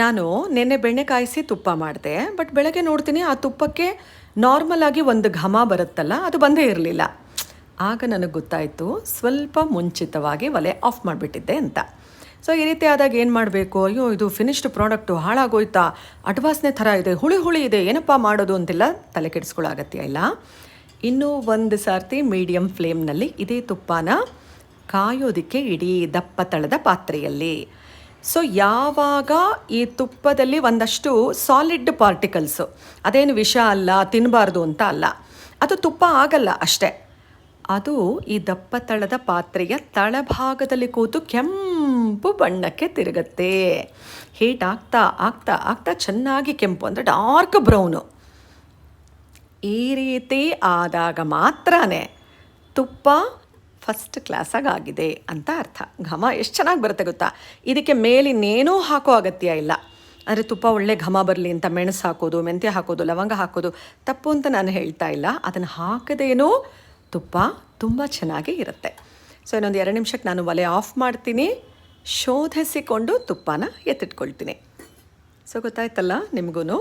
ನಾನು ನೆನ್ನೆ ಬೆಣ್ಣೆ ಕಾಯಿಸಿ ತುಪ್ಪ ಮಾಡಿದೆ. ಬಟ್ ಬೆಳಗ್ಗೆ ನೋಡ್ತೀನಿ ಆ ತುಪ್ಪಕ್ಕೆ ನಾರ್ಮಲ್ ಆಗಿ ಒಂದು ಘಮ ಬರುತ್ತಲ್ಲ, ಅದು ಬಂದೇ ಇರಲಿಲ್ಲ. ಆಗ ನನಗೆ ಗೊತ್ತಾಯಿತು ಸ್ವಲ್ಪ ಮುಂಚಿತವಾಗಿ ಒಲೆ ಆಫ್ ಮಾಡಿಬಿಟ್ಟಿದ್ದೆ ಅಂತ. ಸೊ ಈ ರೀತಿ ಆದಾಗ ಏನು ಮಾಡಬೇಕು, ಅಯ್ಯೋ ಇದು ಫಿನಿಶ್ಡ್ ಪ್ರಾಡಕ್ಟು ಹಾಳಾಗೋಯ್ತಾ, ಅಡ್ವಾಸ್ನೆ ಥರ ಇದೆ, ಹುಳಿ ಹುಳಿ ಇದೆ, ಏನಪ್ಪ ಮಾಡೋದು ಅಂತೆಲ್ಲ ತಲೆ ಕೆಡಿಸ್ಕೊಳ್ಳೋ ಅಗತ್ಯ ಇಲ್ಲ. ಇನ್ನೂ ಒಂದು ಸರ್ತಿ ಮೀಡಿಯಮ್ ಫ್ಲೇಮ್ನಲ್ಲಿ ಇದೇ ತುಪ್ಪನ ಕಾಯೋದಕ್ಕೆ ಇಡೀ ದಪ್ಪ ತಳದ ಪಾತ್ರೆಯಲ್ಲಿ. ಸೊ ಯಾವಾಗ ಈ ತುಪ್ಪದಲ್ಲಿ ಒಂದಷ್ಟು ಸಾಲಿಡ್ ಪಾರ್ಟಿಕಲ್ಸು, ಅದೇನು ವಿಷ ಅಲ್ಲ, ತಿನ್ನಬಾರ್ದು ಅಂತ ಅಲ್ಲ, ಅದು ತುಪ್ಪ ಆಗಲ್ಲ ಅಷ್ಟೇ, ಅದು ಈ ದಪ್ಪ ತಳದ ಪಾತ್ರೆಯ ತಳಭಾಗದಲ್ಲಿ ಕೂತು ಕೆಂಪು ಬಣ್ಣಕ್ಕೆ ತಿರುಗತ್ತೆ. ಹೀಟ್ ಆಗ್ತಾ ಆಗ್ತಾ ಆಗ್ತಾ ಚೆನ್ನಾಗಿ ಕೆಂಪು ಅಂದರೆ ಡಾರ್ಕ್ ಬ್ರೌನು. ಈ ರೀತಿ ಆದಾಗ ಮಾತ್ರ ತುಪ್ಪ ಫಸ್ಟ್ ಕ್ಲಾಸಾಗಿ ಆಗಿದೆ ಅಂತ ಅರ್ಥ. ಘಮ ಎಷ್ಟು ಚೆನ್ನಾಗಿ ಬರುತ್ತೆ ಗೊತ್ತಾ. ಇದಕ್ಕೆ ಮೇಲಿನ್ನೇನೂ ಹಾಕೋ ಅಗತ್ಯ ಇಲ್ಲ. ಅಂದರೆ ತುಪ್ಪ ಒಳ್ಳೆ ಘಮ ಬರಲಿ ಅಂತ ಮೆಣಸು ಹಾಕೋದು, ಮೆಂತ್ಯ ಹಾಕೋದು, ಲವಂಗ ಹಾಕೋದು ತಪ್ಪು ಅಂತ ನಾನು ಹೇಳ್ತಾ ಇಲ್ಲ. ಅದನ್ನು ಹಾಕದೇನೂ ತುಪ್ಪ ತುಂಬ ಚೆನ್ನಾಗಿ ಇರುತ್ತೆ. ಸೊ ಇನ್ನೊಂದು 2 ನಿಮಿಷಕ್ಕೆ ನಾನು ಒಲೆ ಆಫ್ ಮಾಡ್ತೀನಿ, ಶೋಧಿಸಿಕೊಂಡು ತುಪ್ಪನ ಎತ್ತಿಟ್ಕೊಳ್ತೀನಿ. ಸೊ ಗೊತ್ತಾಯ್ತಲ್ಲ ನಿಮಗೂ.